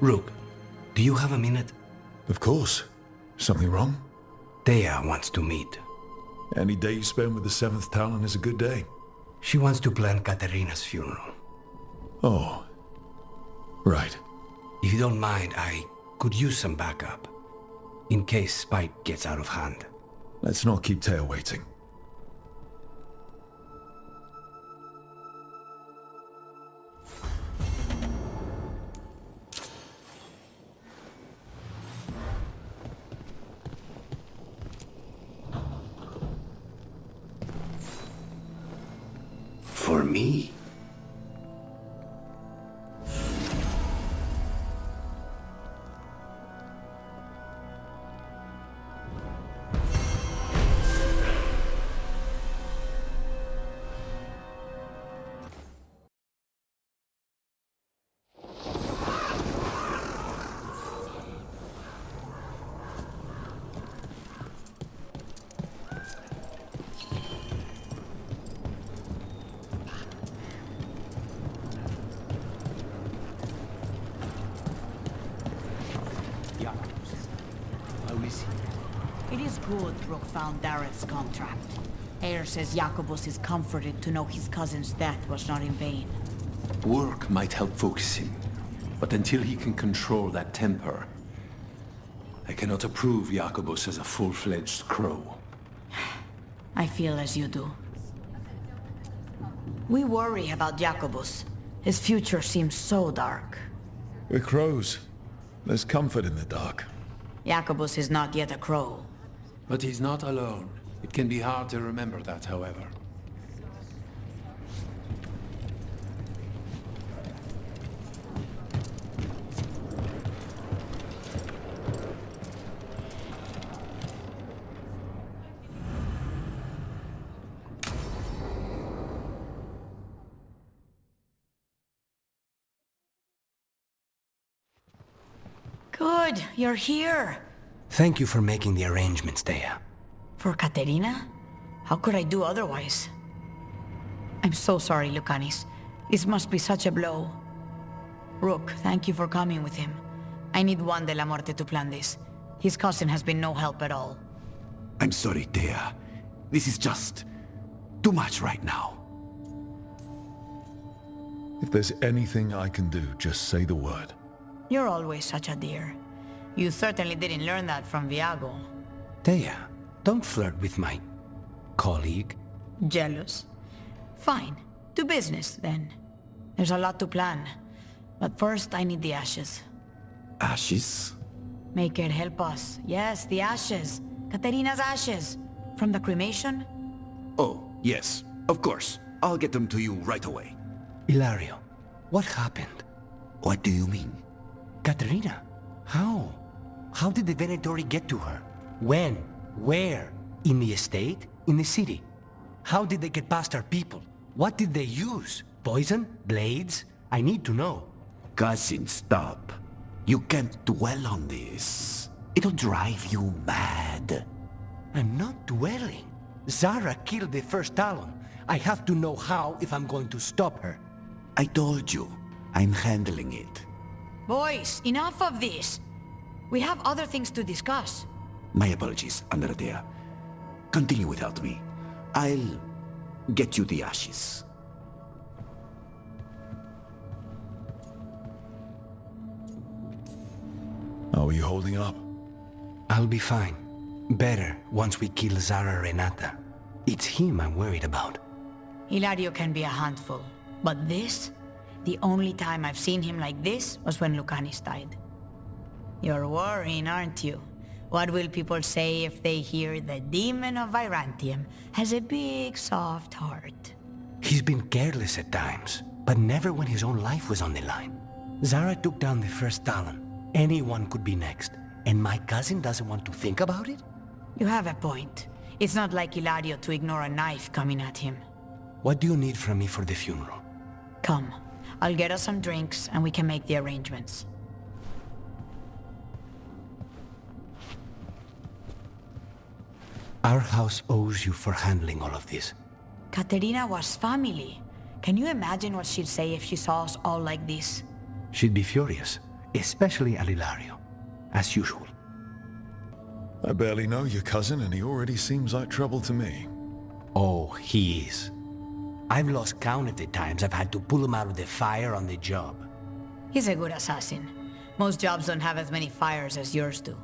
Rook, do you have a minute? Of course. Something wrong? Teia wants to meet. Any day you spend with the 7th Talon is a good day. She wants to plan Caterina's funeral. Oh. Right. If you don't mind, I could use some backup. In case Spike gets out of hand. Let's not keep Teia waiting. For me? It is good Rook found Dareth's contract. Eyre says Jacobus is comforted to know his cousin's death was not in vain. Work might help focus him, but until he can control that temper, I cannot approve Jacobus as a full-fledged crow. I feel as you do. We worry about Jacobus. His future seems so dark. We're crows. There's comfort in the dark. Jacobus is not yet a crow. But he's not alone. It can be hard to remember that, however. Good, you're here. Thank you for making the arrangements, Teia. For Caterina? How could I do otherwise? I'm so sorry, Lucanis. This must be such a blow. Rook, thank you for coming with him. I need Juan de la Muerte to plan this. His cousin has been no help at all. I'm sorry, Teia. This is just too much right now. If there's anything I can do, just say the word. You're always such a dear. You certainly didn't learn that from Viago. Teia, don't flirt with my colleague. Jealous? Fine. To business, then. There's a lot to plan. But first, I need the ashes. Ashes? Make it help us. Yes, the ashes. Caterina's ashes. From the cremation? Oh, yes. Of course. I'll get them to you right away. Ilario, what happened? What do you mean? Caterina, how? How did the Venatori get to her? When? Where? In the estate? In the city? How did they get past our people? What did they use? Poison? Blades? I need to know. Cousin, stop. You can't dwell on this. It'll drive you mad. I'm not dwelling. Zara killed the first Talon. I have to know how if I'm going to stop her. I told you. I'm handling it. Boys, enough of this. We have other things to discuss. My apologies, Andrea. Continue without me. I'll get you the ashes. How are you holding up? I'll be fine. Better once we kill Zara Renata. It's him I'm worried about. Hilario can be a handful. But this? The only time I've seen him like this was when Lucanis died. You're worrying, aren't you? What will people say if they hear the demon of Virantium has a big, soft heart? He's been careless at times, but never when his own life was on the line. Zara took down the first Talon. Anyone could be next, and my cousin doesn't want to think about it? You have a point. It's not like Hilario to ignore a knife coming at him. What do you need from me for the funeral? Come. I'll get us some drinks, and we can make the arrangements. Our house owes you for handling all of this. Caterina was family. Can you imagine what she'd say if she saw us all like this? She'd be furious. especially at Ilario, as usual. I barely know your cousin, and he already seems like trouble to me. Oh, he is. I've lost count of the times I've had to pull him out of the fire on the job. He's a good assassin. Most jobs don't have as many fires as yours do.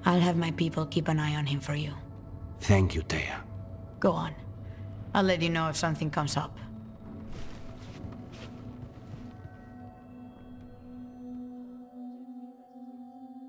I'll have my people keep an eye on him for you. Thank you, Teia. Go on. I'll let you know if something comes up.